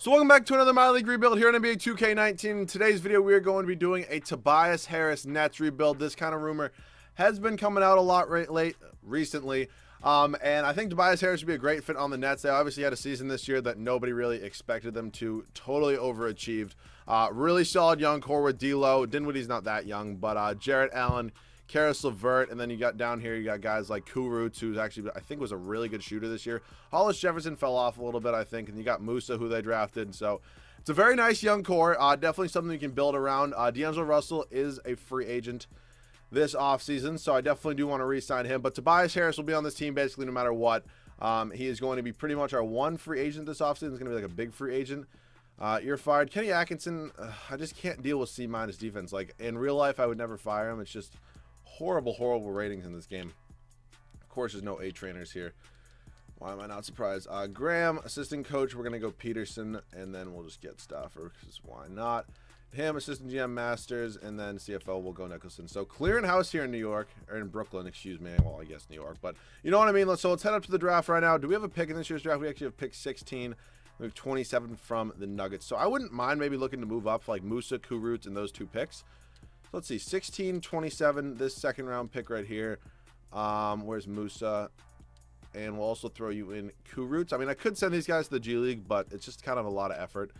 So welcome back to another minor league rebuild here on NBA 2K19. In today's video, we are going to be doing a Tobias Harris Nets rebuild. This kind of rumor has been coming out a lot recently. And I think Tobias Harris would be a great fit on the Nets. They obviously had a season this year that nobody really expected them to. Totally overachieved. Really solid young core with D'Lo. Dinwiddie's not that young, but Jarrett Allen, Karis LeVert, and then you got down here, you got guys like Kurucs, who's actually, I think, was a really good shooter this year. Hollis Jefferson fell off a little bit, I think, and you got Musa, who they drafted. So it's a very nice young core. Definitely something you can build around. D'Angelo Russell is a free agent this offseason, so I definitely do want to re-sign him. But Tobias Harris will be on this team basically no matter what. He is going to be pretty much our one free agent this offseason. He's going to be like a big free agent. You're fired. Kenny Atkinson, I just can't deal with C- defense. Like, in real life, I would never fire him. It's just horrible ratings in this game. Of course, there's no A trainers here. Why am I not surprised? Graham, assistant coach, we're going to go Peterson, and then we'll just get Stafford, because why not? Him, assistant GM Masters, and then CFO will go Nicholson. So clearing house here in New York, or in Brooklyn, excuse me. Well, I guess New York, but you know what I mean? So let's head up to the draft right now. Do we have a pick in this year's draft? We actually have pick 16. We have 27 from the Nuggets. So I wouldn't mind maybe looking to move up for like Musa, Kurucs, and those two picks. Let's see, 16, 27, this second round pick right here. Where's Musa? And we'll also throw you in Kurucs. I mean, I could send these guys to the G League, but it's just kind of a lot of effort.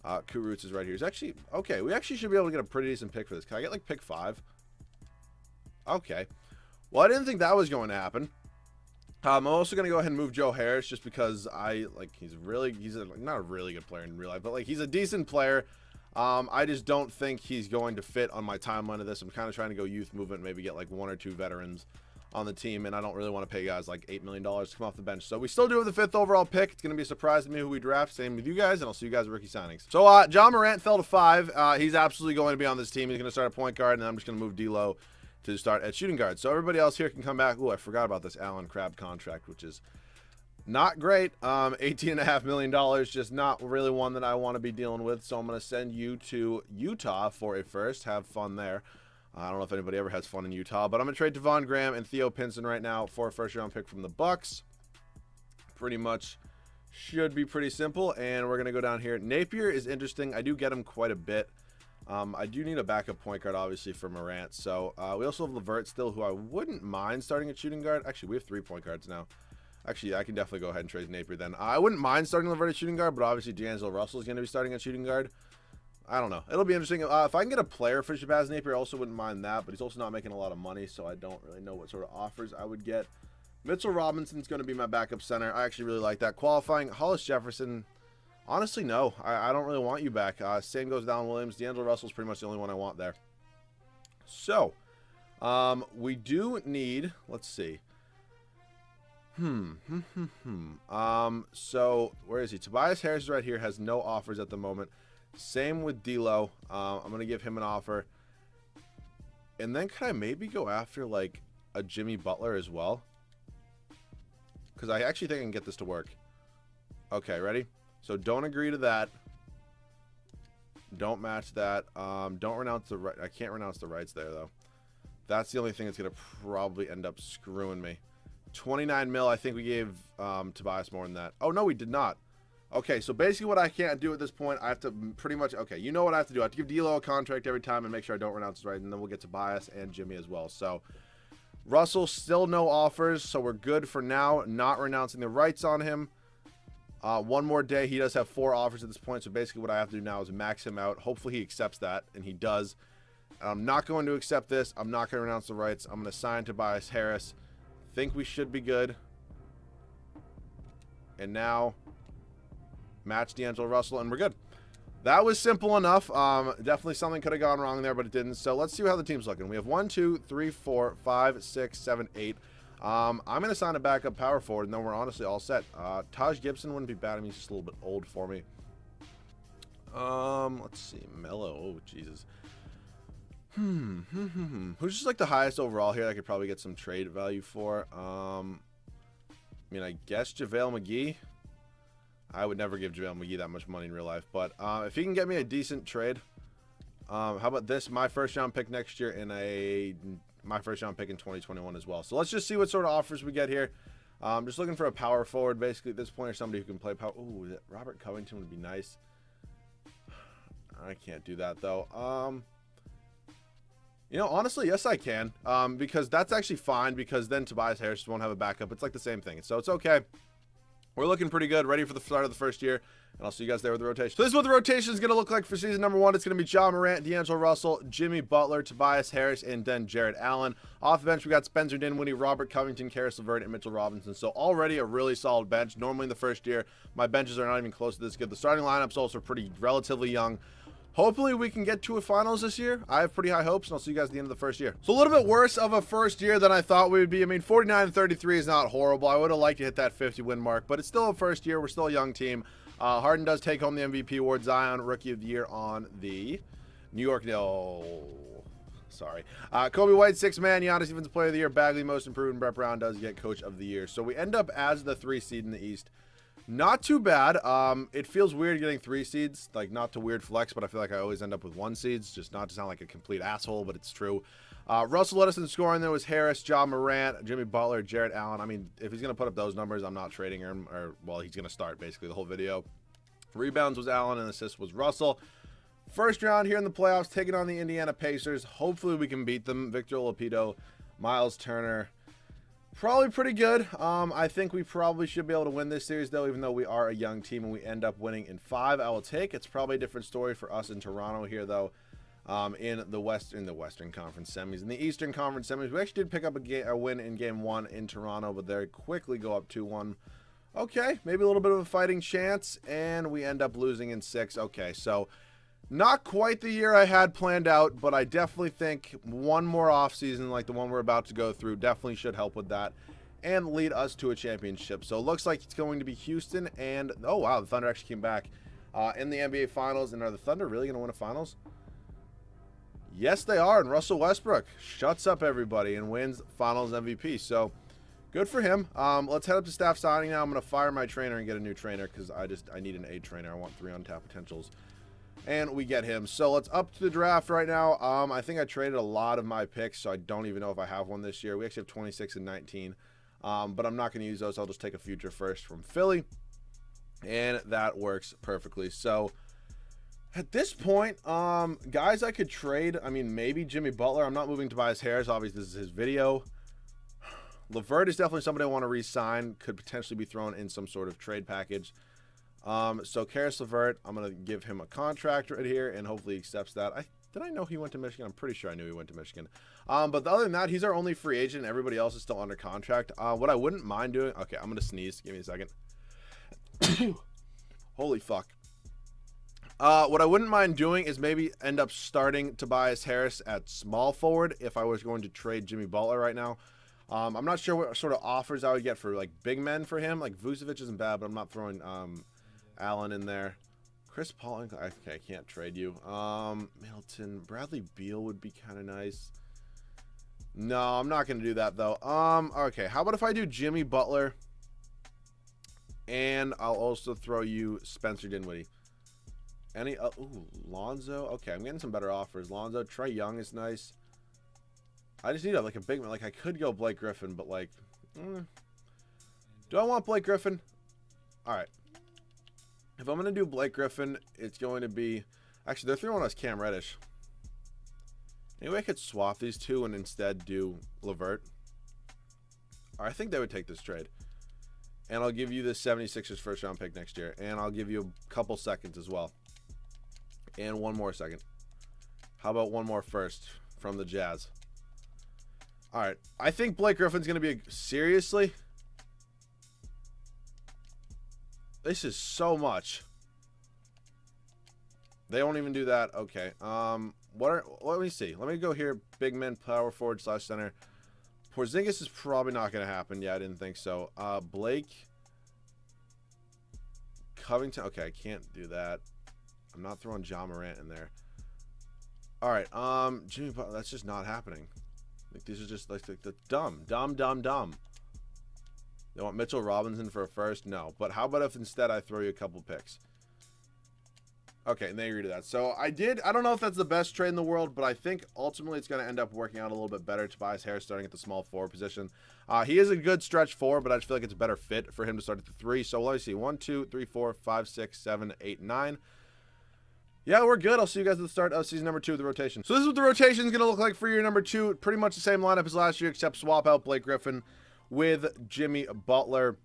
Kurucs is right here. He's actually, okay, we actually should be able to get a pretty decent pick for this. Can I get like pick 5? Okay. Well, I didn't think that was going to happen. I'm also going to go ahead and move Joe Harris just because he's not a really good player in real life, but like he's a decent player. I just don't think he's going to fit on my timeline of this. I'm kind of trying to go youth movement, maybe get like 1 or 2 veterans on the team, and I don't really want to pay guys like $8 million to come off the bench. So we still do have the 5th overall pick. It's going to be a surprise to me who we draft. Same with you guys, and I'll see you guys at rookie signings. So John Morant fell to 5. He's absolutely going to be on this team. He's going to start at point guard, and I'm just going to move D'Lo to start at shooting guard. So everybody else here can come back. Oh, I forgot about this Allen Crabbe contract, which is not great. $18.5 million, just not really one that I want to be dealing with. So I'm going to send you to Utah for a first. Have fun there. I don't know if anybody ever has fun in Utah, but I'm going to trade Devon Graham and Theo Pinson right now for a first-round pick from the Bucks. Pretty much should be pretty simple, and we're going to go down here. Napier is interesting. I do get him quite a bit. I do need a backup point guard, obviously, for Morant. So we also have LeVert still, who I wouldn't mind starting at shooting guard. Actually, we have 3 point guards now. Actually, I can definitely go ahead and trade Napier then. I wouldn't mind starting LeVert at shooting guard, but obviously D'Angelo Russell is going to be starting at shooting guard. I don't know. It'll be interesting. If I can get a player for Shabazz Napier, I also wouldn't mind that, but he's also not making a lot of money, so I don't really know what sort of offers I would get. Mitchell Robinson's going to be my backup center. I actually really like that. Qualifying, Hollis Jefferson, honestly, no. I don't really want you back. Same goes down Williams. D'Angelo Russell's pretty much the only one I want there. So, we do need, let's see. So, where is he? Tobias Harris is right here, has no offers at the moment. Same with D'Lo. I'm going to give him an offer. And then can I maybe go after, like, a Jimmy Butler as well? Because I actually think I can get this to work. Okay, ready? So don't agree to that. Don't match that. Don't renounce the right. I can't renounce the rights there, though. That's the only thing that's going to probably end up screwing me. 29 mil, I think we gave Tobias more than that. Oh, no, we did not. Okay, so basically what I can't do at this point, I have to pretty much, okay, you know what I have to do. I have to give D'Lo a contract every time and make sure I don't renounce his right, and then we'll get Tobias and Jimmy as well. So Russell, still no offers, so we're good for now, not renouncing the rights on him. One more day. He does have 4 offers at this point, so basically what I have to do now is max him out. Hopefully he accepts that, and he does. I'm not going to accept this. I'm not going to renounce the rights. I'm going to sign Tobias Harris. Think we should be good. And now match D'Angelo Russell, and we're good. That was simple enough. Definitely something could have gone wrong there, but it didn't. So let's see how the team's looking. We have 1, 2, 3, 4, 5, 6, 7, 8. I'm going to sign a backup power forward, and then we're honestly all set. Taj Gibson wouldn't be bad. I mean, he's just a little bit old for me. Let's see. Melo. Oh, Jesus. Who's just like the highest overall here that I could probably get some trade value for? I mean, I guess JaVale McGee. I would never give JaVale McGee that much money in real life. But if he can get me a decent trade, how about this? My first round pick next year and my first round pick in 2021 as well. So let's just see what sort of offers we get here. Just looking for a power forward, basically, at this point, or somebody who can play power. Ooh, Robert Covington would be nice. I can't do that, though. You know, honestly, yes, I can. Because that's actually fine, because then Tobias Harris won't have a backup. It's like the same thing. So it's okay. We're looking pretty good, ready for the start of the first year. And I'll see you guys there with the rotation. So this is what the rotation is going to look like for season number 1. It's going to be John Morant, D'Angelo Russell, Jimmy Butler, Tobias Harris, and then Jared Allen. Off the bench, we got Spencer Dinwiddie, Robert Covington, Karis LeVert, and Mitchell Robinson. So already a really solid bench. Normally in the first year, my benches are not even close to this good. The starting lineup's also pretty relatively young. Hopefully we can get to a finals this year. I have pretty high hopes, and I'll see you guys at the end of the first year. So a little bit worse of a first year than I thought we would be. I mean, 49-33 is not horrible. I would have liked to hit that 50-win mark, but it's still a first year. We're still a young team. Harden does take home the MVP award. Zion, Rookie of the Year on the New York. No, sorry. Kobe White, 6th man. Giannis, Defensive Player of the Year. Bagley, Most Improved. And Brett Brown does get Coach of the Year. So we end up as the 3 seed in the East. Not too bad. It feels weird getting 3 seeds. Like, not to weird flex, but I feel like I always end up with 1 seeds. Just not to sound like a complete asshole, but it's true. Russell led us in scoring. There was Harris, John Morant, Jimmy Butler, Jared Allen. I mean, if he's going to put up those numbers, I'm not trading him. Or, well, he's going to start basically the whole video. Rebounds was Allen, and assists was Russell. First round here in the playoffs, taking on the Indiana Pacers. Hopefully we can beat them. Victor Oladipo, Miles Turner. Probably pretty good. I think we probably should be able to win this series, though, even though we are a young team and we end up winning in 5. I will take. It's probably a different story for us in Toronto here, though. In the Western Conference semis. In the Eastern Conference semis, we actually did pick up a win in Game 1 in Toronto, but they quickly go up 2-1. Okay, maybe a little bit of a fighting chance, and we end up losing in 6. Okay, so not quite the year I had planned out, but I definitely think one more offseason like the one we're about to go through definitely should help with that and lead us to a championship. So it looks like it's going to be Houston, and oh wow, the Thunder actually came back in the NBA Finals. And are the Thunder really going to win a Finals? Yes, they are, and Russell Westbrook shuts up everybody and wins Finals MVP. So good for him. Let's head up to staff signing now. I'm going to fire my trainer and get a new trainer because I need an A trainer. I want 3 untapped potentials. And we get him. So let's up to the draft right now. I think I traded a lot of my picks, so I don't even know if I have one this year. We actually have 26 and 19. But I'm not going to use those. I'll just take a future first from Philly. And that works perfectly. So at this point, guys I could trade. I mean, maybe Jimmy Butler. I'm not moving Tobias Harris. Obviously, this is his video. LeVert is definitely somebody I want to re-sign. Could potentially be thrown in some sort of trade package. So Karis LeVert, I'm going to give him a contract right here, and hopefully he accepts that. Did I know he went to Michigan? I'm pretty sure I knew he went to Michigan. But other than that, he's our only free agent. Everybody else is still under contract. What I wouldn't mind doing... Okay, I'm going to sneeze. Give me a second. Holy fuck. What I wouldn't mind doing is maybe end up starting Tobias Harris at small forward if I was going to trade Jimmy Butler right now. I'm not sure what sort of offers I would get for like big men for him. Like Vucevic isn't bad, but I'm not throwing Allen in there. Chris Paul, okay, I can't trade you. Middleton, Bradley Beal would be kind of nice. No, I'm not going to do that though. Okay, how about if I do Jimmy Butler, and I'll also throw you Spencer Dinwiddie. Ooh, Lonzo. Okay, I'm getting some better offers. Lonzo, Trae Young is nice. I just need like a big man. Like I could go Blake Griffin, but like, do I want Blake Griffin? All right. If I'm gonna do Blake Griffin, it's going to be actually they're throwing us Cam Reddish. Maybe I could swap these two and instead do LeVert. I think they would take this trade. And I'll give you the 76ers first round pick next year. And I'll give you a couple seconds as well. And one more second. How about one more first from the Jazz? All right. I think Blake Griffin's going to be seriously. This is so much. They won't even do that. Okay. Let me see. Let me go here. Big men, power forward / center. Porzingis is probably not going to happen. Yeah, I didn't think so. Blake. Covington. Okay, I can't do that. I'm not throwing John Morant in there. All right. Jimmy Butler. That's just not happening. Like these are just like the dumb. They want Mitchell Robinson for a first? No. But how about if instead I throw you a couple picks? Okay, and they agree to that. So I don't know if that's the best trade in the world, but I think ultimately it's going to end up working out a little bit better. Tobias Harris starting at the small forward position. He is a good stretch four, but I just feel like it's a better fit for him to start at the 3. So let me see. 1, 2, 3, 4, 5, 6, 7, 8, 9. Yeah, we're good. I'll see you guys at the start of season number 2 of the rotation. So this is what the rotation is going to look like for year number 2. Pretty much the same lineup as last year, except swap out Blake Griffin with Jimmy Butler.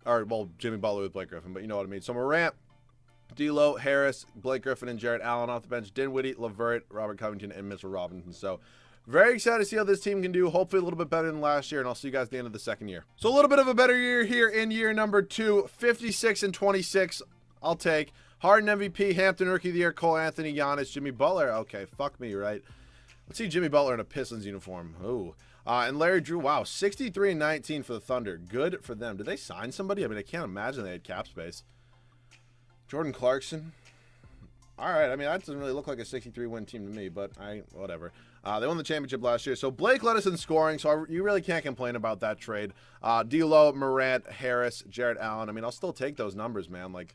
Or, well, Jimmy Butler with Blake Griffin, but you know what I mean. So Morant, D'Lo, Harris, Blake Griffin, and Jarrett Allen off the bench. Dinwiddie, LeVert, Robert Covington, and Mitchell Robinson. So very excited to see how this team can do. Hopefully a little bit better than last year, and I'll see you guys at the end of the second year. So a little bit of a better year here in year number 2. 56 and 26. I'll take. Harden MVP, Hampton Rookie of the Year, Cole Anthony, Giannis, Jimmy Butler. Okay, fuck me, right? Let's see Jimmy Butler in a Pistons uniform. Ooh. And Larry Drew, wow, 63 and 19 for the Thunder. Good for them. Did they sign somebody? I mean, I can't imagine they had cap space. Jordan Clarkson. All right, I mean, that doesn't really look like a 63-win team to me, but whatever. They won the championship last year. So Blake led us in scoring, so you really can't complain about that trade. D'Lo, Morant, Harris, Jarrett Allen. I mean, I'll still take those numbers, man. Like,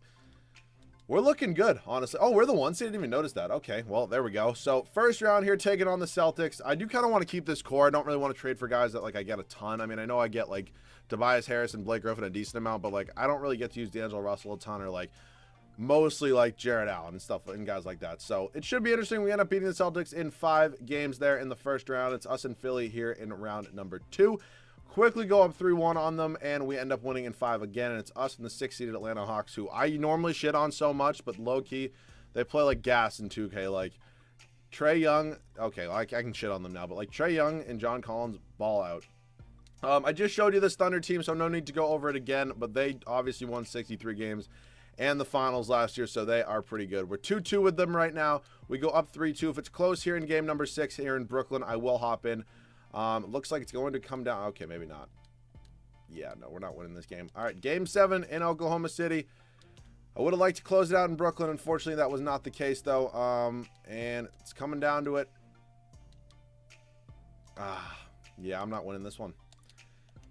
we're looking good, honestly. Oh, we're the 1 seed. I didn't even notice that. Okay, well, there we go. So first round here, taking on the Celtics. I do kind of want to keep this core. I don't really want to trade for guys that, like, I get a ton. I mean, I know I get, like, Tobias Harris and Blake Griffin a decent amount, but, like, I don't really get to use D'Angelo Russell a ton or, like, mostly, like, Jarrett Allen and stuff and guys like that. So it should be interesting. We end up beating the Celtics in 5 games there in the first round. It's us and Philly here in round number 2. Quickly go up 3-1 on them, and we end up winning in 5 again, and it's us and the 6-seeded Atlanta Hawks, who I normally shit on so much, but low-key, they play like gas in 2K. Like, Trae Young, okay, I can shit on them now, but, like, Trae Young and John Collins ball out. I just showed you this Thunder team, so no need to go over it again, but they obviously won 63 games and the finals last year, so they are pretty good. We're 2-2 with them right now. We go up 3-2. If it's close here in game number 6 here in Brooklyn, I will hop in. Looks like it's going to come down. Okay, maybe not. Yeah, no, we're not winning this game. All right, game 7 in Oklahoma City. I would have liked to close it out in Brooklyn. Unfortunately, that was not the case, though. And it's coming down to it. Yeah, I'm not winning this one.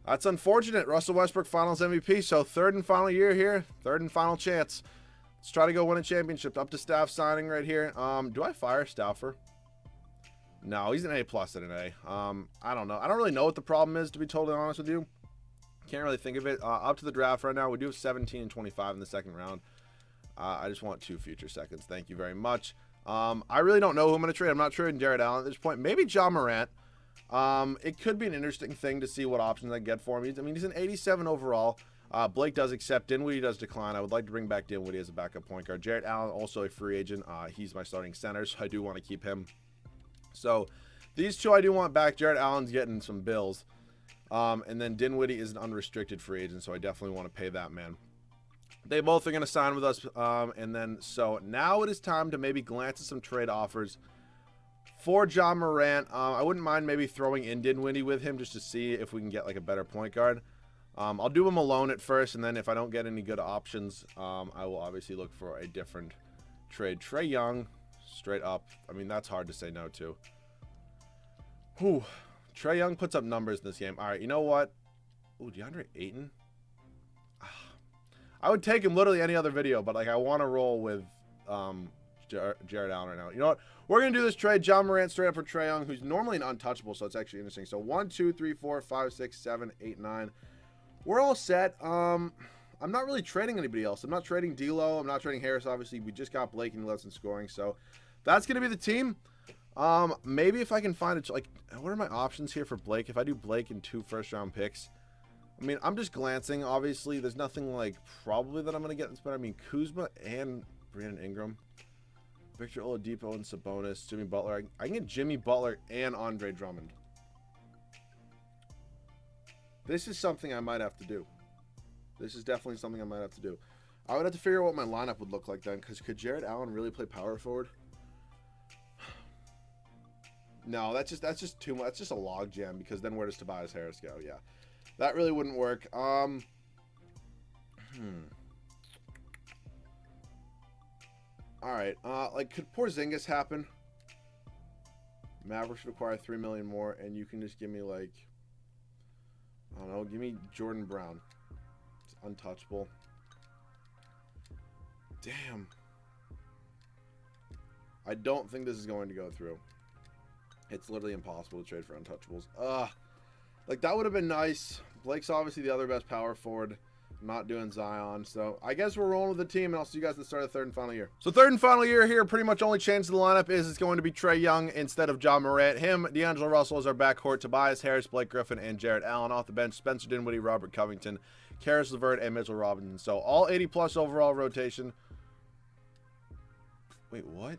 That's unfortunate. Russell Westbrook Finals MVP. So 3rd and final year here. 3rd and final chance. Let's try to go win a championship. Up to staff signing right here. Do I fire Stauffer? No, he's an A+ at an A. I don't know. I don't really know what the problem is, to be totally honest with you. Can't really think of it. Up to the draft right now. We do have 17 and 25 in the second round. I just want 2 future seconds. Thank you very much. I really don't know who I'm going to trade. I'm not trading Jarrett Allen at this point. Maybe Ja Morant. It could be an interesting thing to see what options I get for him. I mean, he's an 87 overall. Blake does accept. Dinwiddie does decline. I would like to bring back Dinwiddie as a backup point guard. Jarrett Allen, also a free agent. He's my starting center, so I do want to keep him. So these 2 I do want back. Jarrett Allen's getting some bills. And then Dinwiddie is an unrestricted free agent, so I definitely want to pay that man. They both are going to sign with us. And then so now it is time to maybe glance at some trade offers for Ja Morant. I wouldn't mind maybe throwing in Dinwiddie with him just to see if we can get like a better point guard. I'll do him alone at first, and then if I don't get any good options, I will obviously look for a different trade. Trae Young, straight up. I mean, that's hard to say no to. Whew. Trae Young puts up numbers in this game. All right, you know what? Ooh, DeAndre Ayton. I would take him literally any other video, but like I want to roll with Jarrett Allen right now. You know what? We're going to do this trade. Ja Morant straight up for Trae Young, who's normally an untouchable, so it's actually interesting. So 1, 2, 3, 4, 5, 6, 7, 8, 9. We're all set. I'm not really trading anybody else. I'm not trading D'Lo. I'm not trading Harris, obviously. We just got Blake and he led us in scoring, so that's going to be the team. Maybe if I can find it, like, what are my options here for Blake? If I do Blake and 2 first-round picks, I mean, I'm just glancing. Obviously, there's nothing, like, probably that I'm going to get this, but I mean, Kuzma and Brandon Ingram, Victor Oladipo and Sabonis, Jimmy Butler. I can get Jimmy Butler and Andre Drummond. This is something I might have to do. This is definitely something I might have to do. I would have to figure out what my lineup would look like then, because could Jarrett Allen really play power forward? No, that's just too much. That's just a log jam, because then where does Tobias Harris go? Yeah, that really wouldn't work. All right. Like, could Porzingis happen? Mavericks should acquire $3 million more, and you can just give me, like, I don't know, give me Jordan Brown. It's untouchable. Damn. I don't think this is going to go through. It's literally impossible to trade for untouchables. Like, that would have been nice. Blake's obviously the other best power forward. I'm not doing Zion. So, I guess we're rolling with the team, and I'll see you guys at the start of the third and final year. So, third and final year here, pretty much only change to the lineup is it's going to be Trae Young instead of Ja Morant. Him, D'Angelo Russell is our backcourt. Tobias Harris, Blake Griffin, and Jarrett Allen off the bench. Spencer Dinwiddie, Robert Covington, Karis LeVert, and Mitchell Robinson. So, all 80-plus overall rotation. Wait, what?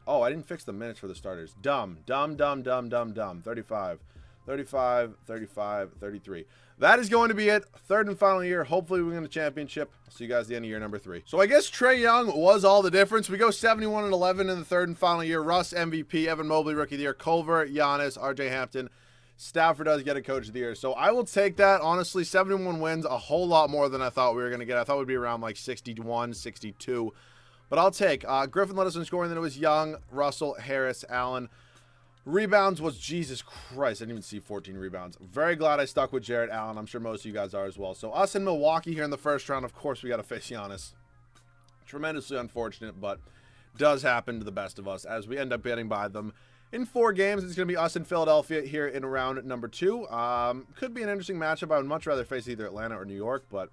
Oh, I didn't fix the minutes for the starters. Dumb. 35, 35, 35, 33. That is going to be it. Third and final year. Hopefully we win the championship. I'll see you guys at the end of year number 3. So I guess Trae Young was all the difference. We go 71-11 in the third and final year. Russ MVP, Evan Mobley Rookie of the Year, Culver, Giannis, RJ Hampton. Stafford does get a Coach of the Year. So I will take that. Honestly, 71 wins, a whole lot more than I thought we were going to get. I thought it would be around like 61, 62. But I'll take. Griffin led us in scoring. Then it was Young, Russell, Harris, Allen. Rebounds was, Jesus Christ, I didn't even see 14 rebounds. Very glad I stuck with Jarrett Allen. I'm sure most of you guys are as well. So us in Milwaukee here in the first round, of course, we got to face Giannis. Tremendously unfortunate, but does happen to the best of us as we end up getting by them. In 4 games, it's going to be us in Philadelphia here in round number 2. Could be an interesting matchup. I would much rather face either Atlanta or New York, but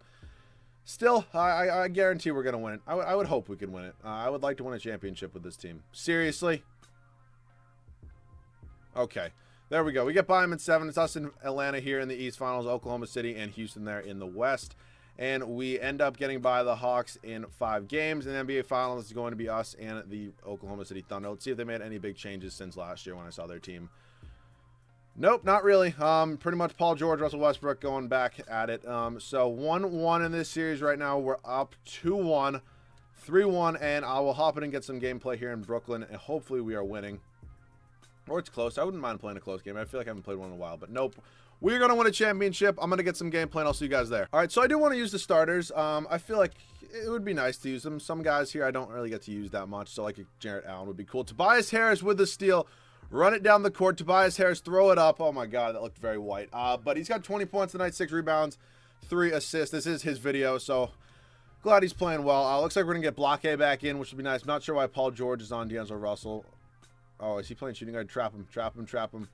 still, I guarantee we're going to win it. I would hope we can win it. I would like to win a championship with this team. Seriously? Okay. There we go. We get by them in 7. It's us in Atlanta here in the East Finals, Oklahoma City, and Houston there in the West. And we end up getting by the Hawks in 5 games. In the NBA Finals, it's going to be us and the Oklahoma City Thunder. Let's see if they made any big changes since last year when I saw their team. Nope, not really. Pretty much Paul George, Russell Westbrook going back at it. So 1-1 in this series right now. We're up 2-1, 3-1, and I will hop in and get some gameplay here in Brooklyn, and hopefully we are winning. Or it's close. I wouldn't mind playing a close game. I feel like I haven't played one in a while, but nope. We're going to win a championship. I'm going to get some gameplay, and I'll see you guys there. All right, so I do want to use the starters. I feel like it would be nice to use them. Some guys here I don't really get to use that much, so like a Jarrett Allen would be cool. Tobias Harris with the steal. Run it down the court. Tobias Harris, throw it up. Oh, my God, that looked very white. But he's got 20 points tonight, 6 rebounds, 3 assists. This is his video, so glad he's playing well. Looks like we're going to get Block A back in, which would be nice. I'm not sure why Paul George is on D'Angelo Russell. Oh, is he playing shooting guard? Trap him, trap him, trap him.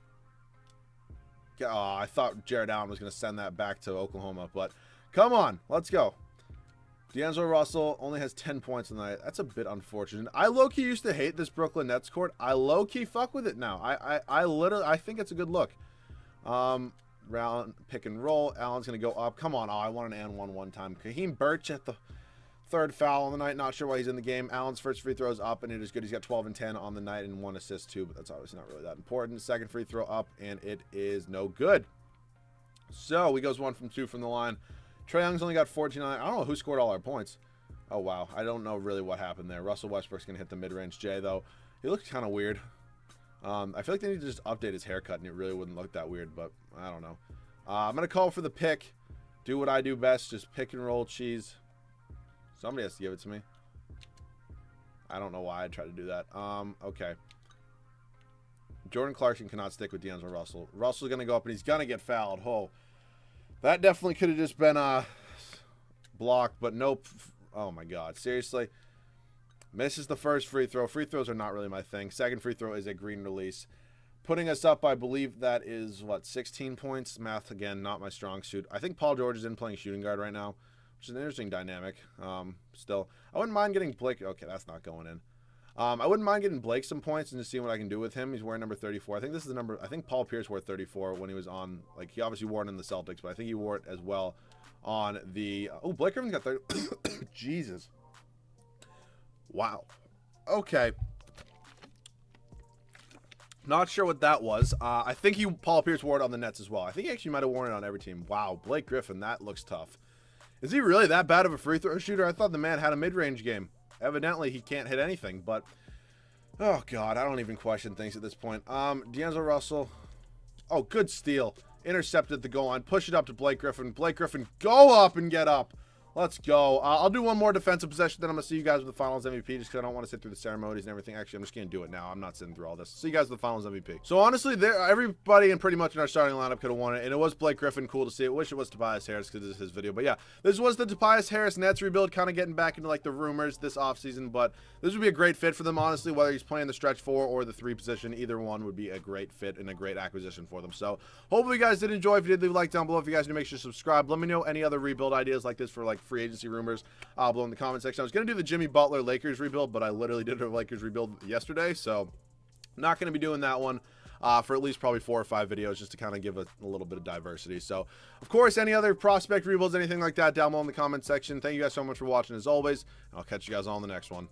Oh, I thought Jarrett Allen was going to send that back to Oklahoma, but come on, let's go. D'Angelo Russell only has 10 points tonight. That's a bit unfortunate. I low-key used to hate this Brooklyn Nets court. I low-key fuck with it now. I think it's a good look. Round pick and roll. Allen's going to go up. Come on. Oh, I want an and one time. Kaheem Birch at the 3rd foul on the night. Not sure why he's in the game. Allen's first free throw is up, and it is good. He's got 12 and 10 on the night and 1 assist too, but that's obviously not really that important. Second free throw up, and it is no good. So he goes 1 from 2 from the line. Trae Young's only got 14 on it. I don't know who scored all our points. Oh, wow. I don't know really what happened there. Russell Westbrook's going to hit the mid-range J, though. He looks kind of weird. I feel like they need to just update his haircut, and it really wouldn't look that weird, but I don't know. I'm going to call for the pick. Do what I do best. Just pick and roll cheese. Somebody has to give it to me. I don't know why I tried to do that. Okay. Jordan Clarkson cannot stick with D'Angelo Russell. Russell's going to go up, and he's going to get fouled. Oh, that definitely could have just been a block, but nope. Oh, my God. Seriously. Misses the first free throw. Free throws are not really my thing. Second free throw is a green release. Putting us up, I believe that is, what, 16 points? Math, again, not my strong suit. I think Paul George is in playing shooting guard right now, which is an interesting dynamic. Still, I wouldn't mind getting Blake. Okay, that's not going in. I wouldn't mind getting Blake some points and just seeing what I can do with him. He's wearing number 34. I think this is the number. I think Paul Pierce wore 34 when he was on. Like, he obviously wore it in the Celtics, but I think he wore it as well on the. Oh, Blake Griffin's got 30. Jesus. Wow. Okay. Not sure what that was. I think Paul Pierce wore it on the Nets as well. I think he actually might have worn it on every team. Wow, Blake Griffin, that looks tough. Is he really that bad of a free throw shooter? I thought the man had a mid-range game. Evidently, he can't hit anything, but oh, God, I don't even question things at this point. D'Angelo Russell. Oh, good steal. Intercepted the goal line. Push it up to Blake Griffin. Blake Griffin, go up and get up. Let's go. I'll do one more defensive possession, then I'm going to see you guys with the finals MVP just because I don't want to sit through the ceremonies and everything. Actually, I'm just going to do it now. I'm not sitting through all this. See you guys with the finals MVP. So, honestly, everybody and pretty much in our starting lineup could have won it, and it was Blake Griffin. Cool to see it. Wish it was Tobias Harris because this is his video. But, yeah, this was the Tobias Harris Nets rebuild, kind of getting back into, like, the rumors this offseason. But this would be a great fit for them, honestly, whether he's playing the stretch 4 or the 3 position. Either one would be a great fit and a great acquisition for them. So, hopefully you guys did enjoy. If you did, leave a like down below. If you guys need to make sure to subscribe. Let me know any other rebuild ideas like this for, like, free agency rumors. Below in the comment section. I was going to do the Jimmy Butler Lakers rebuild, but I literally did a Lakers rebuild yesterday, so not going to be doing that one for at least probably 4 or 5 videos just to kind of give a little bit of diversity. So, of course, any other prospect rebuilds, anything like that, down below in the comment section. Thank you guys so much for watching as always. I'll catch you guys all in the next one.